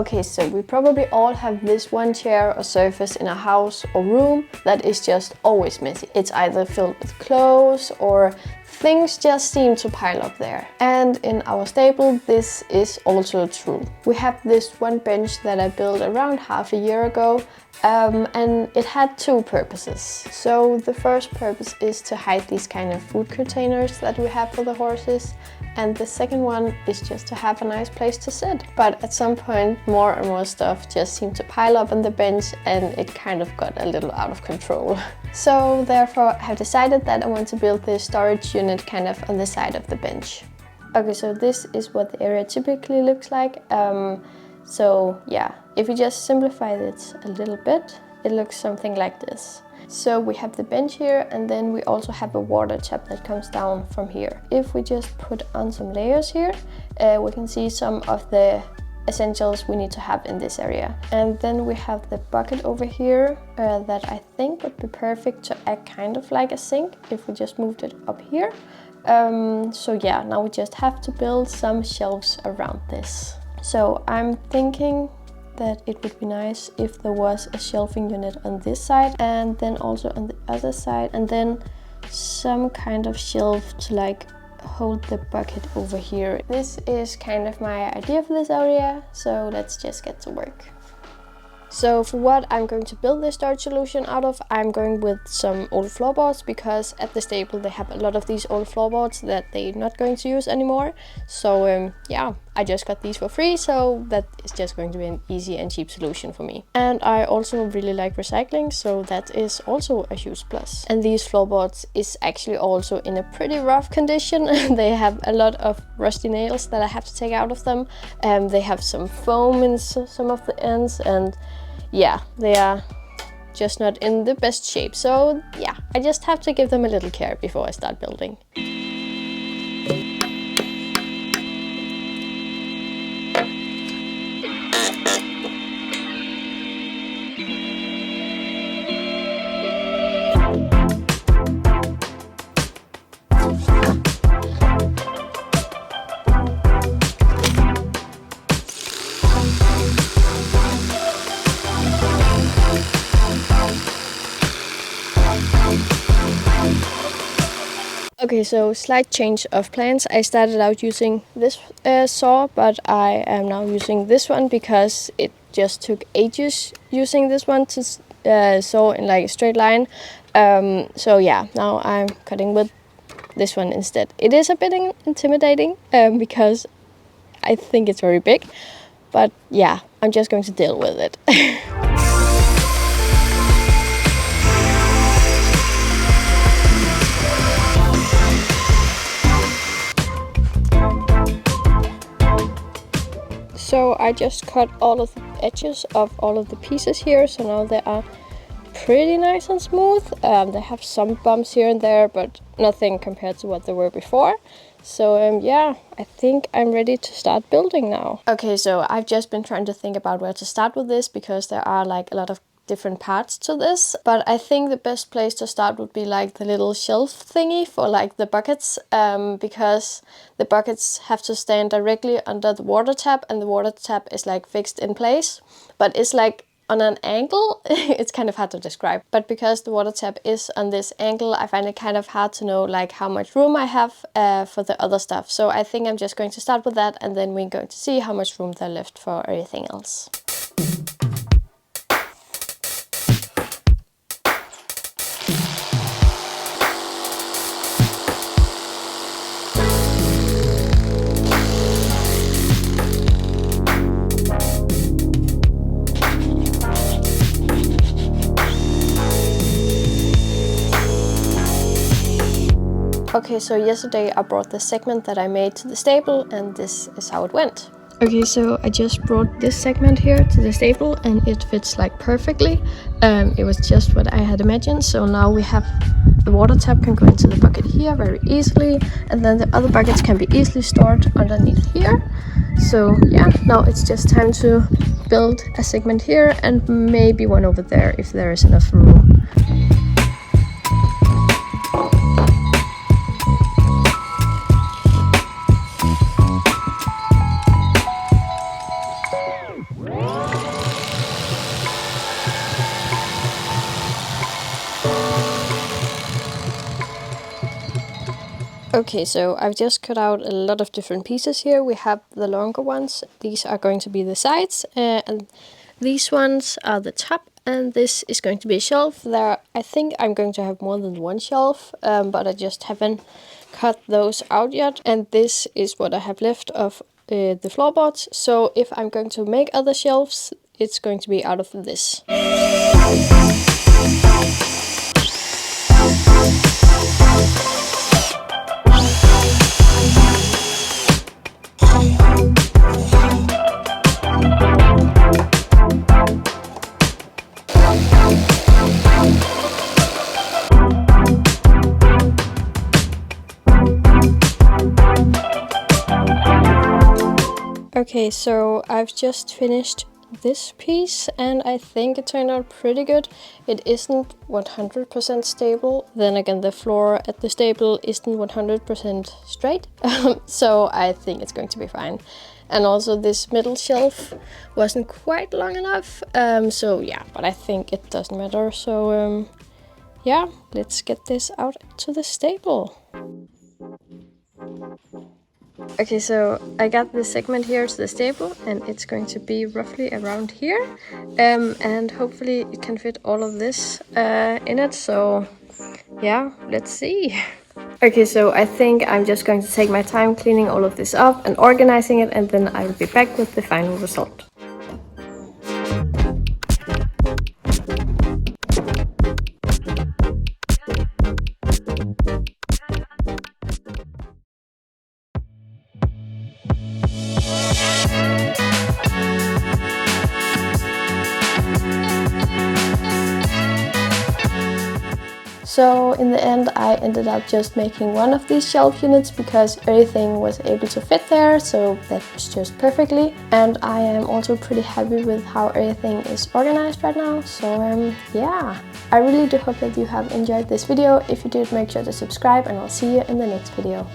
Okay, so we probably all have this one chair or surface in a house or room that is just always messy. It's either filled with clothes or things just seem to pile up there. And in our stable, this is also true. We have this one bench that I built around half a year ago, and it had two purposes. So the first purpose is to hide these kind of food containers that we have for the horses. And the second one is just to have a nice place to sit. But at some point, more and more stuff just seemed to pile up on the bench and it kind of got a little out of control. So therefore, I have decided that I want to build this storage unit kind of on the side of the bench. Okay, so this is what the area typically looks like. So yeah, if we just simplify it a little bit, it looks something like this. So we have the bench here, and then we also have a water tap that comes down from here. If we just put on some layers here, we can see some of the essentials we need to have in this area. And then we have the bucket over here that I think would be perfect to act kind of like a sink if we just moved it up here. So yeah, now we just have to build some shelves around this. So I'm thinking that it would be nice if there was a shelving unit on this side and then also on the other side, and then some kind of shelf to like hold the bucket over here. This is kind of my idea for this area, so let's just get to work. So for what I'm going to build this storage solution out of, I'm going with some old floorboards, because at the stable they have a lot of these old floorboards that they're not going to use anymore. So yeah, I just got these for free, so that is just going to be an easy and cheap solution for me. And I also really like recycling, so that is also a huge plus. And these floorboards is actually also in a pretty rough condition. They have a lot of rusty nails that I have to take out of them. They have some foam in some of the ends, and yeah, they are just not in the best shape. So yeah, I just have to give them a little care before I start building. Okay, so slight change of plans. I started out using this saw, but I am now using this one because it just took ages using this one to saw in like a straight line. So yeah, now I'm cutting with this one instead. It is a bit intimidating because I think it's very big, but yeah, I'm just going to deal with it. So I just cut all of the edges of all of the pieces here, so now they are pretty nice and smooth. They have some bumps here and there, but nothing compared to what they were before. So yeah, I think I'm ready to start building now. Okay, so I've just been trying to think about where to start with this, because there are like a lot of different parts to this, but I think the best place to start would be like the little shelf thingy for like the buckets, because the buckets have to stand directly under the water tap, and the water tap is like fixed in place, but it's like on an angle. It's kind of hard to describe, but because the water tap is on this angle, I find it kind of hard to know like how much room I have for the other stuff. So I think I'm just going to start with that, and then we're going to see how much room there left for everything else. Okay, so yesterday I brought the segment that I made to the stable, and this is how it went. Okay, so I just brought this segment here to the stable, and it fits like perfectly. It was just what I had imagined. So now we have the water tap can go into the bucket here very easily, and then the other buckets can be easily stored underneath here. So yeah, now it's just time to build a segment here and maybe one over there if there is enough room. Okay, so I've just cut out a lot of different pieces here. We have the longer ones. These are going to be the sides, and these ones are the top, and this is going to be a shelf. There, I think I'm going to have more than one shelf, but I just haven't cut those out yet. And this is what I have left of the floorboards. So if I'm going to make other shelves, it's going to be out of this. Okay, so I've just finished this piece and I think it turned out pretty good. It isn't 100% stable. Then again, the floor at the stable isn't 100% straight. So I think it's going to be fine. And also this middle shelf wasn't quite long enough. So yeah, but I think it doesn't matter. So yeah, let's get this out to the stable. Okay, so I got this segment here to the stable and it's going to be roughly around here, and hopefully it can fit all of this in it, so yeah, let's see. Okay, so I think I'm just going to take my time cleaning all of this up and organizing it, and then I will be back with the final result. So in the end I ended up just making one of these shelf units because everything was able to fit there, so that was just perfectly. And I am also pretty happy with how everything is organized right now, so yeah. I really do hope that you have enjoyed this video. If you did, make sure to subscribe and I'll see you in the next video.